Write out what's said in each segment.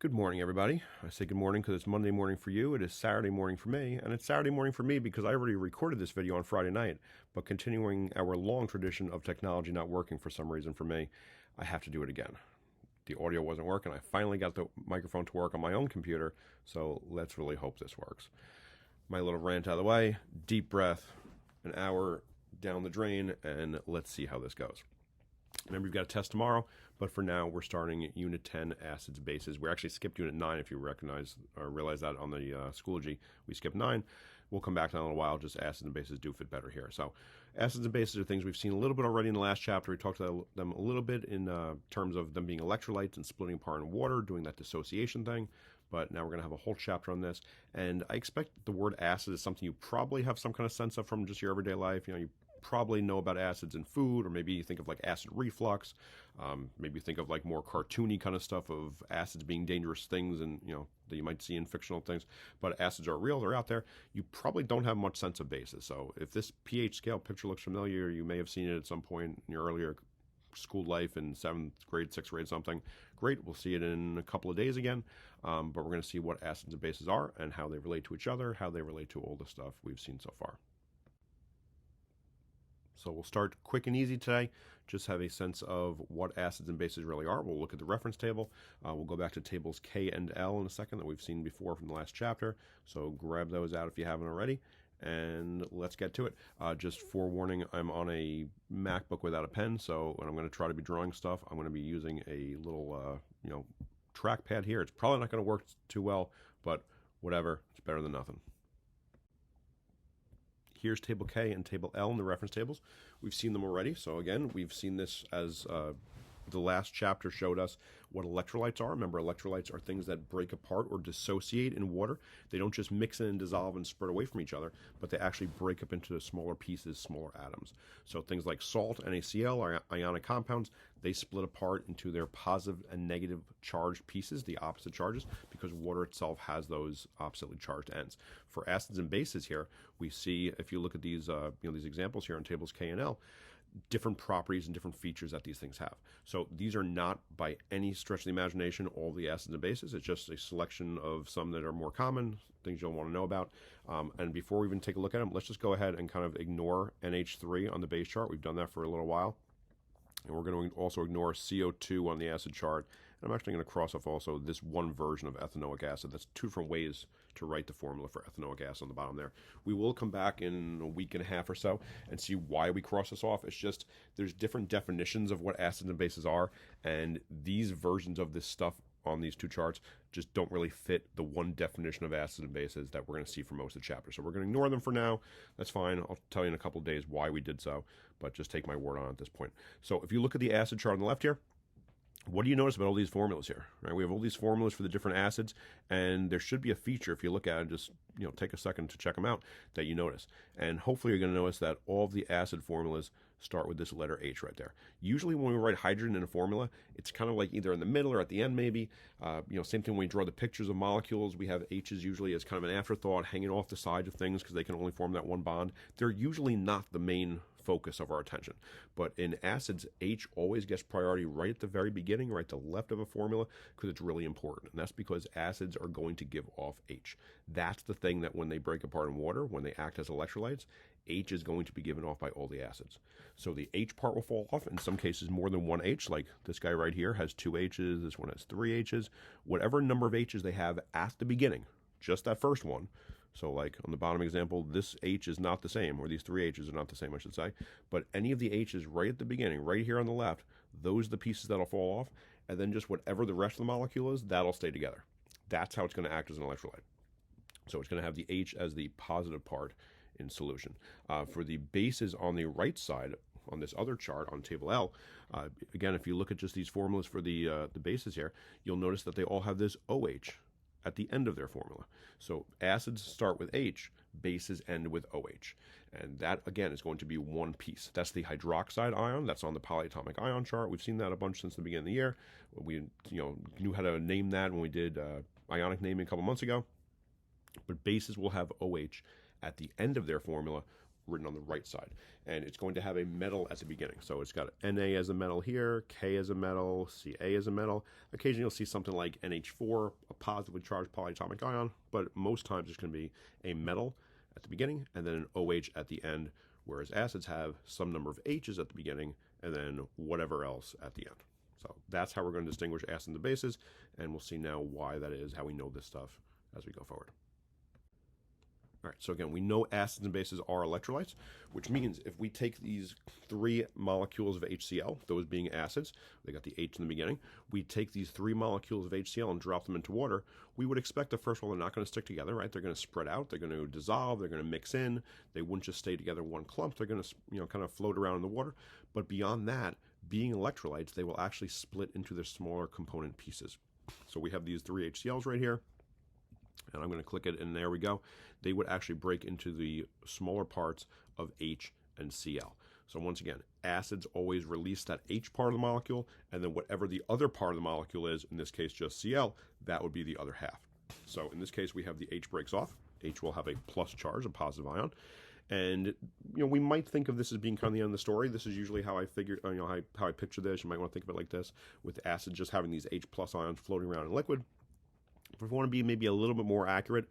Good morning, everybody. I say good morning because it's Monday morning for you. It is Saturday morning for me, and it's Saturday morning for me because I already recorded this video on Friday night. But continuing our long tradition of technology not working for some reason for me, I have to do it again. The audio wasn't working. I finally got the microphone to work on my own computer, so let's really hope this works. My little rant out of the way, deep breath, an hour down the drain, and let's see how this goes. Remember, you've got a test tomorrow, but for now, we're starting at Unit 10, Acids, Bases. We actually skipped Unit 9, if you recognize or realize that on the Schoology. We skipped 9. We'll come back to that in a little while. Just acids and bases do fit better here. So acids and bases are things we've seen a little bit already in the last chapter. We talked about them a little bit in terms of them being electrolytes and splitting apart in water, doing that dissociation thing. But now we're going to have a whole chapter on this. And I expect the word acid is something you probably have some kind of sense of from just your everyday life. You know, you probably know about acids in food, or maybe you think of like acid reflux. Maybe you think of like more cartoony kind of stuff of acids being dangerous things, and you know that you might see in fictional things. But acids are real; they're out there. You probably don't have much sense of bases. So if this pH scale picture looks familiar, you may have seen it at some point in your earlier school life in 7th grade, 6th grade, something. Great, we'll see it in a couple of days again. But we're going to see what acids and bases are and how they relate to each other, how they relate to all the stuff we've seen so far. So we'll start quick and easy today. Just have a sense of what acids and bases really are. We'll look at the reference table. We'll go back to tables K and L in a second that we've seen before from the last chapter. So grab those out if you haven't already. And let's get to it. Just forewarning, I'm on a MacBook without a pen, so when I'm going to try to be drawing stuff, I'm going to be using a little, trackpad here. It's probably not going to work too well, but whatever. It's better than nothing. Here's table K and table L in the reference tables. We've seen them already. So again, we've seen this as the last chapter showed us what electrolytes are. Remember, electrolytes are things that break apart or dissociate in water. They don't just mix in and dissolve and spread away from each other, but they actually break up into smaller pieces, smaller atoms. So things like salt, NaCl, are ionic compounds. They split apart into their positive and negative charged pieces, the opposite charges, because water itself has those oppositely charged ends. For acids and bases here, we see, if you look at these, these examples here on tables K and L, different properties and different features that these things have. So these are not by any stretch of the imagination all the acids and bases. It's just a selection of some that are more common, things you'll want to know about. And before we even take a look at them, let's just go ahead and kind of ignore NH3 on the base chart. We've done that for a little while. And we're going to also ignore CO2 on the acid chart. And I'm actually going to cross off also this one version of ethanoic acid. That's two different ways to write the formula for ethanoic acid on the bottom there. We will come back in a week and a half or so and see why we cross this off. It's just there's different definitions of what acids and bases are, and these versions of this stuff on these two charts just don't really fit the one definition of acids and bases that we're going to see for most of the chapter. So we're going to ignore them for now. That's fine. I'll tell you in a couple of days why we did so, but just take my word on it at this point. So if you look at the acid chart on the left here, what do you notice about all these formulas here? Right? We have all these formulas for the different acids, and there should be a feature, if you look at it, just take a second to check them out, that you notice. And hopefully you're going to notice that all of the acid formulas start with this letter H right there. Usually when we write hydrogen in a formula, it's kind of like either in the middle or at the end maybe. Same thing when we draw the pictures of molecules, we have H's usually as kind of an afterthought hanging off the sides of things because they can only form that one bond. They're usually not the main focus of our attention. But in acids, H always gets priority right at the very beginning, right to the left of a formula, because it's really important. And that's because acids are going to give off H. That's the thing that when they break apart in water, when they act as electrolytes, H is going to be given off by all the acids. So the H part will fall off, in some cases more than one H, like this guy right here has 2 H's, this one has 3 H's. Whatever number of H's they have at the beginning, just that first one. So like on the bottom example, this H is not the same, or these 3 H's are not the same, I should say. But any of the H's right at the beginning, right here on the left, those are the pieces that'll fall off. And then just whatever the rest of the molecule is, that'll stay together. That's how it's going to act as an electrolyte. So it's going to have the H as the positive part in solution. For the bases on the right side, on this other chart on table L, again, if you look at just these formulas for the bases here, you'll notice that they all have this OH at the end of their formula. So acids start with H, bases end with OH. And that, again, is going to be one piece. That's the hydroxide ion. That's on the polyatomic ion chart. We've seen that a bunch since the beginning of the year. We knew how to name that when we did ionic naming a couple months ago. But bases will have OH at the end of their formula written on the right side. And it's going to have a metal at the beginning. So it's got Na as a metal here, K as a metal, Ca as a metal. Occasionally you'll see something like NH4, a positively charged polyatomic ion, but most times it's going to be a metal at the beginning and then an OH at the end, whereas acids have some number of H's at the beginning and then whatever else at the end. So that's how we're going to distinguish acids and bases, and we'll see now why that is, how we know this stuff as we go forward. All right, so again, we know acids and bases are electrolytes, which means if we take these 3 molecules of HCl, those being acids, they got the H in the beginning, we take these 3 molecules of HCl and drop them into water, we would expect that first of all, they're not going to stick together, right? They're going to spread out, they're going to dissolve, they're going to mix in, they wouldn't just stay together in one clump, they're going to, kind of float around in the water. But beyond that, being electrolytes, they will actually split into their smaller component pieces. So we have these 3 HCl's right here, and I'm going to click it, and there we go. They would actually break into the smaller parts of H and Cl. So once again, acids always release that H part of the molecule, and then whatever the other part of the molecule is, in this case just Cl, that would be the other half. So in this case, we have the H breaks off. H will have a plus charge, a positive ion. And we might think of this as being kind of the end of the story. This is usually how I figure, how I picture this. You might want to think of it like this, with acids just having these H plus ions floating around in liquid. But if we want to be maybe a little bit more accurate,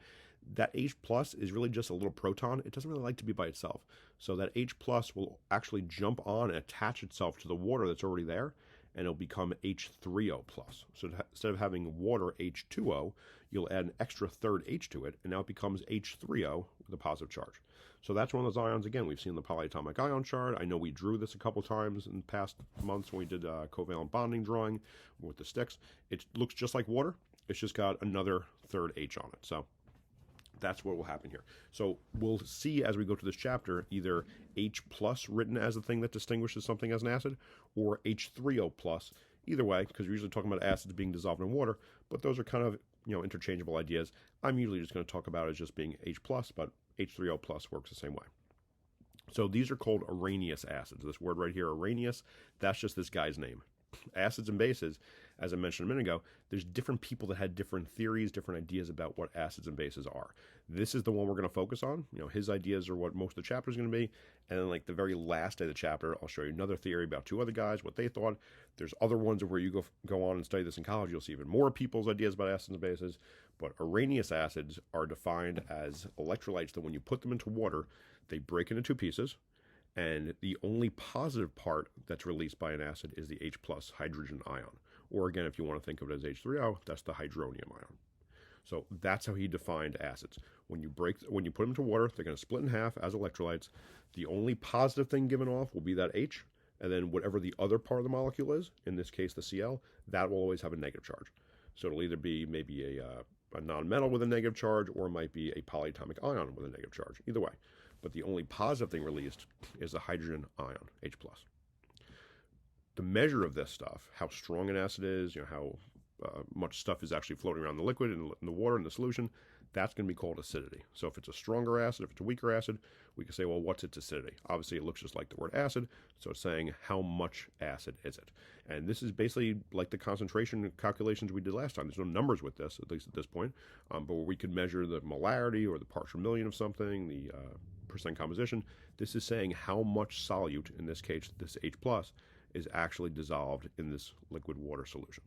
that H plus is really just a little proton. It doesn't really like to be by itself. So that H plus will actually jump on and attach itself to the water that's already there, and it'll become H3O plus. So instead of having water H2O, you'll add an extra third H to it, and now it becomes H3O with a positive charge. So that's one of those ions. Again, we've seen the polyatomic ion chart. I know we drew this a couple times in past months when we did covalent bonding drawing with the sticks. It looks just like water. It's just got another third H on it. So that's what will happen here. So we'll see as we go to this chapter either H plus written as the thing that distinguishes something as an acid, or H3O plus. Either way, because we're usually talking about acids being dissolved in water, but those are kind of interchangeable ideas. I'm usually just going to talk about it as just being H plus, but H3O plus works the same way. So these are called Arrhenius acids. This word right here, Arrhenius, that's just this guy's name. Acids and bases, as I mentioned a minute ago, there's different people that had different theories, different ideas about what acids and bases are. This is the one we're going to focus on. His ideas are what most of the chapter is going to be. And then like the very last day of the chapter, I'll show you another theory about 2 other guys, what they thought. There's other ones where you go on and study this in college. You'll see even more people's ideas about acids and bases. But Arrhenius acids are defined as electrolytes that when you put them into water, they break into 2 pieces. And the only positive part that's released by an acid is the H plus hydrogen ion. Or again, if you want to think of it as H3O, that's the hydronium ion. So that's how he defined acids. When you put them into water, they're going to split in half as electrolytes. The only positive thing given off will be that H, and then whatever the other part of the molecule is, in this case the Cl, that will always have a negative charge. So it'll either be maybe a non-metal with a negative charge, or it might be a polyatomic ion with a negative charge. Either way. But the only positive thing released is the hydrogen ion, H+. The measure of this stuff, how strong an acid is, how much stuff is actually floating around the liquid and in the water in the solution, that's going to be called acidity. So if it's a stronger acid, if it's a weaker acid, we can say, well, what's its acidity? Obviously, it looks just like the word acid, so it's saying how much acid is it. And this is basically like the concentration calculations we did last time. There's no numbers with this, at least at this point, but where we could measure the molarity or the parts per million of something, the percent composition. This is saying how much solute, in this case this H+, is actually dissolved in this liquid water solution.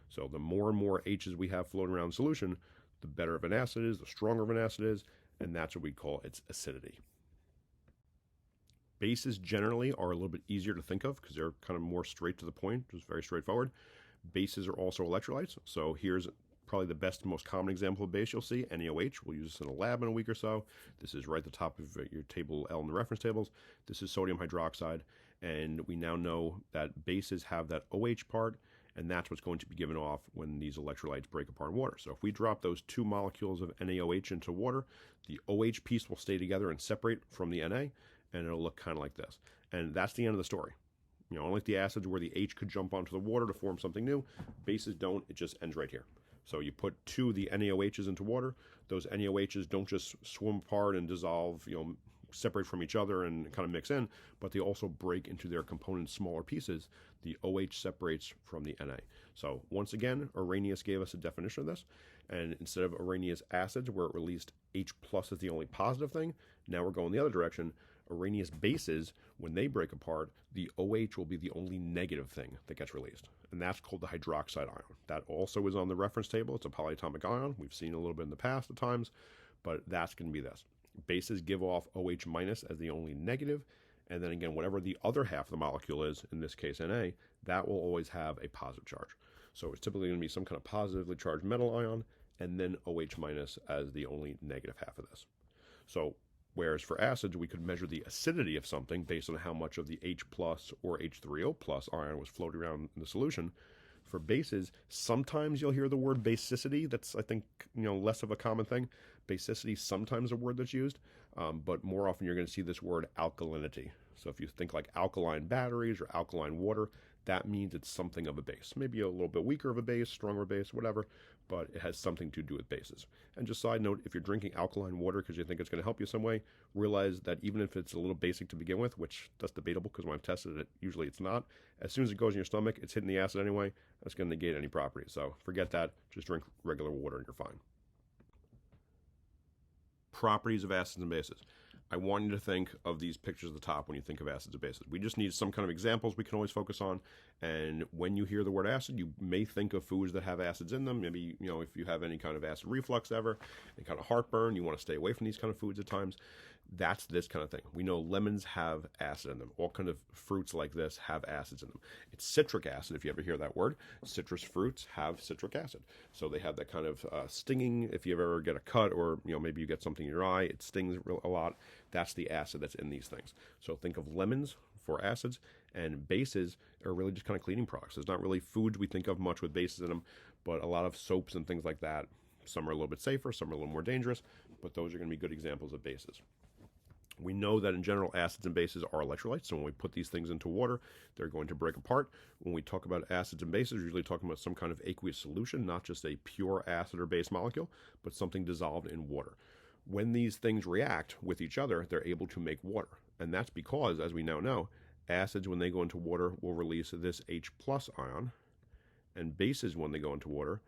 So the more and more H's we have floating around the solution, the better of an acid is, the stronger of an acid is, and that's what we call its acidity. Bases generally are a little bit easier to think of because they're kind of more straight to the point, just very straightforward. Bases are also electrolytes. So here's probably the best, most common example of base you'll see, NaOH. We'll use this in a lab in a week or so. This is right at the top of your table L in the reference tables. This is sodium hydroxide, and we now know that bases have that OH part, and that's what's going to be given off when these electrolytes break apart in water. So if we drop those 2 molecules of NaOH into water, the OH piece will stay together and separate from the Na, and it'll look kind of like this. And that's the end of the story. Unlike the acids where the H could jump onto the water to form something new, bases don't. It just ends right here. So you put 2 of the NaOHs into water. Those NaOHs don't just swim apart and dissolve, separate from each other and kind of mix in, but they also break into their component smaller pieces. The OH separates from the Na. So once again, Arrhenius gave us a definition of this, and instead of Arrhenius acids, where it released H+ as the only positive thing, now we're going the other direction. Arrhenius bases, when they break apart, the OH will be the only negative thing that gets released, and that's called the hydroxide ion. That also is on the reference table. It's a polyatomic ion. We've seen a little bit in the past at times, but that's going to be this. Bases give off OH minus as the only negative, and then again, whatever the other half of the molecule is, in this case Na, that will always have a positive charge. So it's typically going to be some kind of positively charged metal ion, and then OH minus as the only negative half of this. So whereas for acids, we could measure the acidity of something based on how much of the H plus or H3O plus ion was floating around in the solution. For bases, sometimes you'll hear the word basicity. That's, I think, less of a common thing. Basicity is sometimes a word that's used, but more often you're going to see this word alkalinity. So if you think like alkaline batteries or alkaline water, that means it's something of a base. Maybe a little bit weaker of a base, stronger base, whatever, but it has something to do with bases. And just side note, if you're drinking alkaline water because you think it's going to help you some way, realize that even if it's a little basic to begin with, which that's debatable because when I've tested it, usually it's not, as soon as it goes in your stomach, it's hitting the acid anyway, that's going to negate any properties. So forget that, just drink regular water and you're fine. Properties of acids and bases. I want you to think of these pictures at the top when you think of acids and bases. We just need some kind of examples we can always focus on. And when you hear the word acid, you may think of foods that have acids in them. Maybe, if you have any kind of acid reflux ever, any kind of heartburn, you want to stay away from these kind of foods at times. That's this kind of thing. We know lemons have acid in them. All kind of fruits like this have acids in them. It's citric acid, if you ever hear that word. Citrus fruits have citric acid. So they have that kind of stinging. If you ever get a cut or, maybe you get something in your eye, it stings a lot. That's the acid that's in these things. So think of lemons for acids, and bases are really just kind of cleaning products. There's not really foods we think of much with bases in them, but a lot of soaps and things like that. Some are a little bit safer, some are a little more dangerous, but those are going to be good examples of bases. We know that in general, acids and bases are electrolytes. So when we put these things into water, they're going to break apart. When we talk about acids and bases, we're usually talking about some kind of aqueous solution, not just a pure acid or base molecule, but something dissolved in water. When these things react with each other, they're able to make water. And that's because, as we now know, acids, when they go into water, will release this H plus ion. And bases, when they go into water,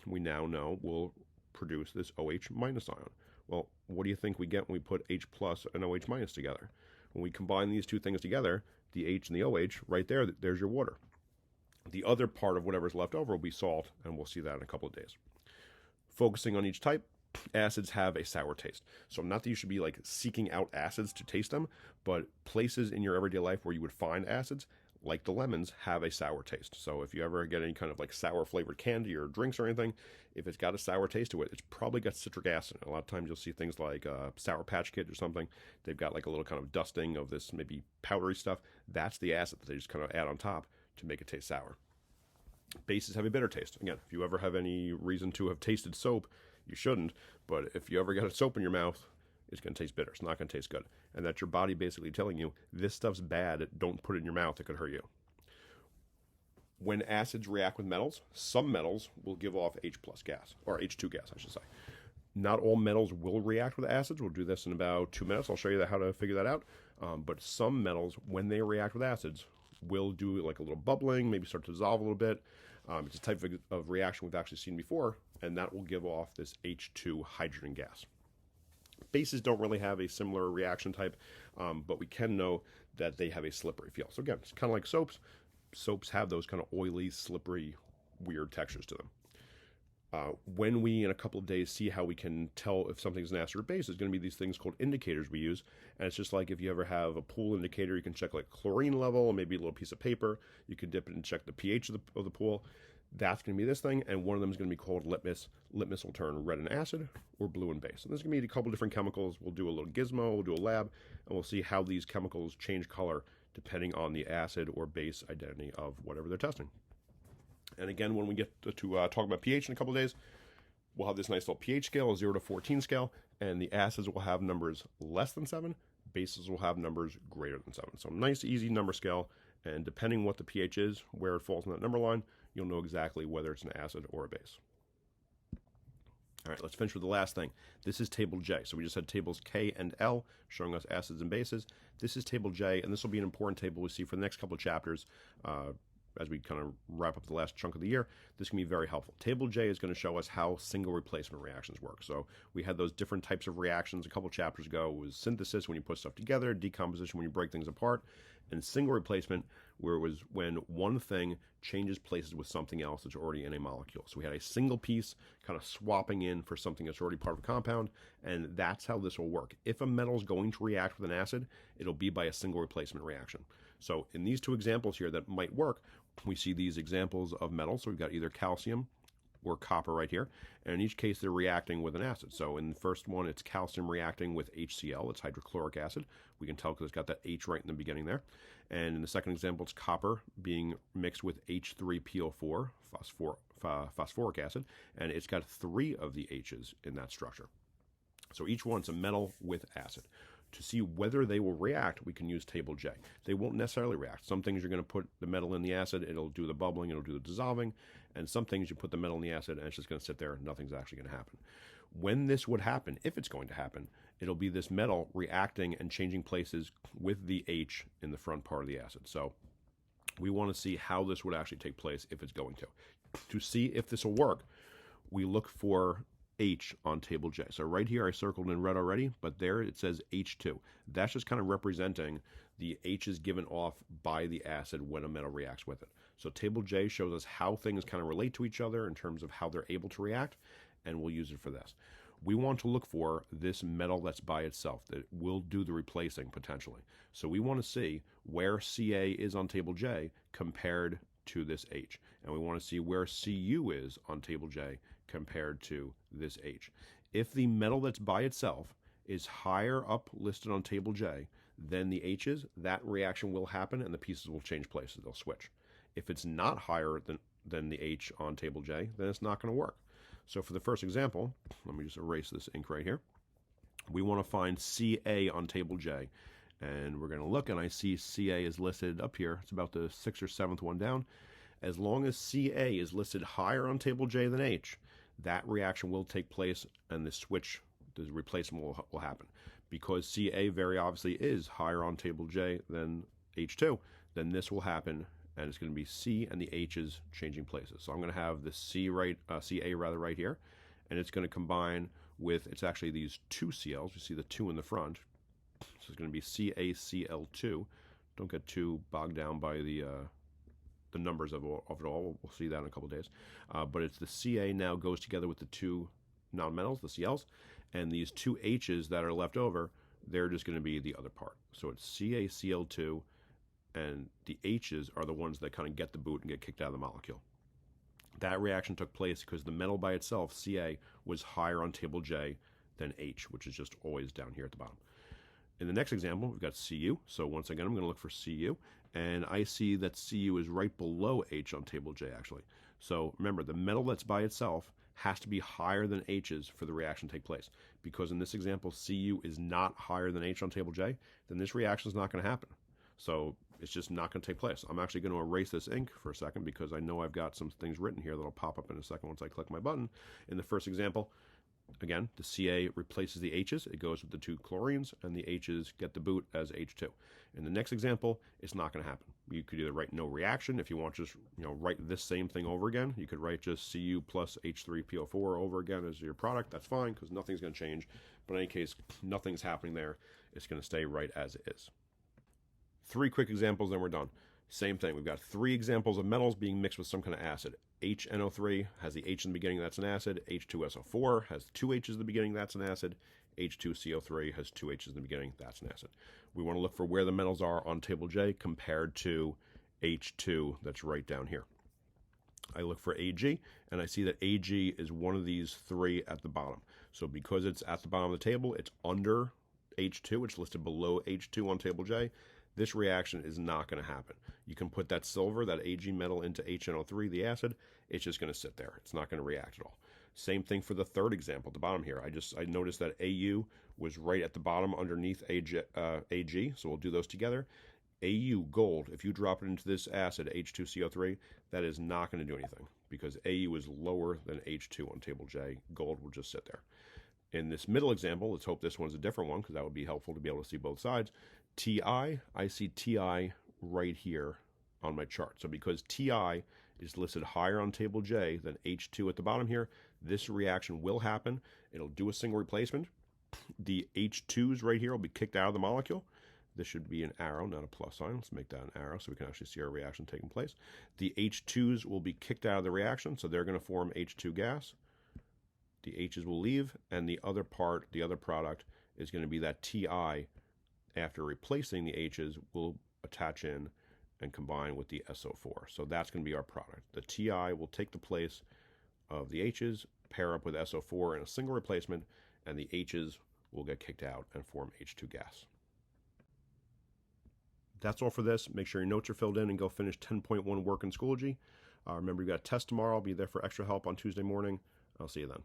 we now know will produce this OH minus ion. Well, what do you think we get when we put H plus and OH minus together? When we combine these two things together, the H and the OH, right there, there's your water. The other part of whatever's left over will be salt, and we'll see that in a couple of days. Focusing on each type, acids have a sour taste. So not that you should be like seeking out acids to taste them, but places in your everyday life where you would find acids, like the lemons, have a sour taste. So if you ever get any kind of like sour flavored candy or drinks or anything, if it's got a sour taste to it, it's probably got citric acid. A lot of times you'll see things like Sour Patch Kids or something. They've got like a little kind of dusting of this maybe powdery stuff. That's the acid that they just kind of add on top to make it taste sour. Bases have a bitter taste. Again, if you ever have any reason to have tasted soap, you shouldn't, but if you ever get a soap in your mouth, it's going to taste bitter. It's not going to taste good. And that's your body basically telling you, this stuff's bad, don't put it in your mouth, it could hurt you. When acids react with metals, some metals will give off H plus gas, or H2 gas, I should say. Not all metals will react with acids. We'll do this in about 2 minutes. I'll show you how to figure that out. But some metals, when they react with acids, will do like a little bubbling, maybe start to dissolve a little bit. It's a type of reaction we've actually seen before, and that will give off this H2 hydrogen gas. Bases don't really have a similar reaction type, but we can know that they have a slippery feel. So again, it's kind of like soaps. Soaps have those kind of oily, slippery, weird textures to them. When we, in a couple of days, see how we can tell if something's an acid or base, there's going to be these things called indicators we use. And it's just like if you ever have a pool indicator, you can check like chlorine level, maybe a little piece of paper. You can dip it and check the pH of the pool. That's going to be this thing, and one of them is going to be called litmus. Litmus will turn red in acid or blue in base. And there's going to be a couple different chemicals. We'll do a little gizmo, we'll do a lab, and we'll see how these chemicals change color depending on the acid or base identity of whatever they're testing. And again, when we get to talk about pH in a couple of days, we'll have this nice little pH scale, a 0 to 14 scale, and the acids will have numbers less than 7, bases will have numbers greater than 7. So nice, easy number scale, and depending what the pH is, where it falls in that number line, you'll know exactly whether it's an acid or a base. All right, let's finish with the last thing. This is table J. So we just had tables K and L showing us acids and bases. This is table J, and this will be an important table we see for the next couple of chapters. as we kind of wrap up the last chunk of the year, this can be very helpful. Table J is going to show us how single replacement reactions work. So we had those different types of reactions a couple chapters ago. It was synthesis, when you put stuff together, decomposition, when you break things apart, and single replacement, where it was when one thing changes places with something else that's already in a molecule. So we had a single piece kind of swapping in for something that's already part of a compound, and that's how this will work. If a metal is going to react with an acid, it'll be by a single replacement reaction. So in these two examples here that might work, we see these examples of metals. So we've got either calcium or copper right here, and in each case they're reacting with an acid. So in the first one, it's calcium reacting with HCl, it's hydrochloric acid. We can tell because it's got that H right in the beginning there. And in the second example, it's copper being mixed with H3PO4, phosphoric acid, and it's got 3 of the H's in that structure. So each one's a metal with acid. To see whether they will react, we can use table J. They won't necessarily react. Some things you're going to put the metal in the acid, it'll do the bubbling, it'll do the dissolving, and some things you put the metal in the acid and it's just going to sit there, nothing's actually going to happen. When this would happen, if it's going to happen, it'll be this metal reacting and changing places with the H in the front part of the acid. So we want to see how this would actually take place if it's going to. To see if this will work, we look for H on table J. So right here I circled in red already, but there it says H2. That's just kind of representing the H's given off by the acid when a metal reacts with it. So table J shows us how things kind of relate to each other in terms of how they're able to react, and we'll use it for this. We want to look for this metal that's by itself that will do the replacing potentially. So we want to see where Ca is on table J compared to this H. And we want to see where Cu is on table J compared to this H. If the metal that's by itself is higher up listed on table J than the H's, that reaction will happen and the pieces will change places. They'll switch. If it's not higher than the H on table J, then it's not going to work. So for the first example, let me just erase this ink right here. We want to find Ca on table J. And we're going to look, and I see Ca is listed up here. It's about the 6th or 7th one down. As long as Ca is listed higher on table J than H, that reaction will take place and the switch, the replacement will happen. Because Ca very obviously is higher on table J than H2, then this will happen, and it's going to be C and the H's changing places. So I'm going to have the Ca right here, and it's going to combine with, it's actually these 2 Cl's. You see the 2 in the front. So it's going to be CaCl2. Don't get too bogged down by the numbers of it all. We'll see that in a couple of days. But it's the Ca now goes together with the 2 nonmetals, the Cl's, and these 2 H's that are left over, they're just going to be the other part. So it's CaCl2, and the H's are the ones that kind of get the boot and get kicked out of the molecule. That reaction took place because the metal by itself, Ca, was higher on table J than H, which is just always down here at the bottom. In the next example, we've got Cu. So once again, I'm going to look for Cu, and I see that Cu is right below H on table J, actually. So remember, the metal that's by itself has to be higher than H's for the reaction to take place. Because in this example, Cu is not higher than H on table J, then this reaction is not going to happen. So it's just not going to take place. I'm actually going to erase this ink for a second because I know I've got some things written here that'll pop up in a second once I click my button. In the first example, again, the Ca replaces the H's. It goes with the 2 chlorines, and the H's get the boot as H2. In the next example, it's not going to happen. You could either write no reaction. If you want to just write this same thing over again, you could write just Cu plus H3PO4 over again as your product. That's fine because nothing's going to change. But in any case, nothing's happening there. It's going to stay right as it is. 3 quick examples, then we're done. Same thing. We've got 3 examples of metals being mixed with some kind of acid. HNO3 has the H in the beginning, that's an acid. H2SO4 has 2 H's in the beginning, that's an acid. H2CO3 has 2 H's in the beginning, that's an acid. We want to look for where the metals are on table J compared to H2 that's right down here. I look for Ag, and I see that Ag is one of these 3 at the bottom. So because it's at the bottom of the table, it's under H2, it's listed below H2 on table J. This reaction is not going to happen. You can put that silver, that Ag metal, into HNO3, the acid. It's just going to sit there. It's not going to react at all. Same thing for the third example at the bottom here. I noticed that Au was right at the bottom underneath Ag, so we'll do those together. Au, gold, if you drop it into this acid, H2CO3, that is not going to do anything because Au is lower than H2 on table J. Gold will just sit there. In this middle example, let's hope this one's a different one because that would be helpful to be able to see both sides. Ti, I see Ti right here on my chart. So because Ti is listed higher on table J than H2 at the bottom here, this reaction will happen. It'll do a single replacement. The H2s right here will be kicked out of the molecule. This should be an arrow, not a plus sign. Let's make that an arrow so we can actually see our reaction taking place. The H2s will be kicked out of the reaction, so they're going to form H2 gas. The H's will leave, and the other part, the other product, is going to be that Ti, after replacing the H's, will attach in and combine with the SO4. So that's going to be our product. The Ti will take the place of the H's, pair up with SO4 in a single replacement, and the H's will get kicked out and form H2 gas. That's all for this. Make sure your notes are filled in and go finish 10.1 work in Schoology. Remember, you got a test tomorrow. I'll be there for extra help on Tuesday morning. I'll see you then.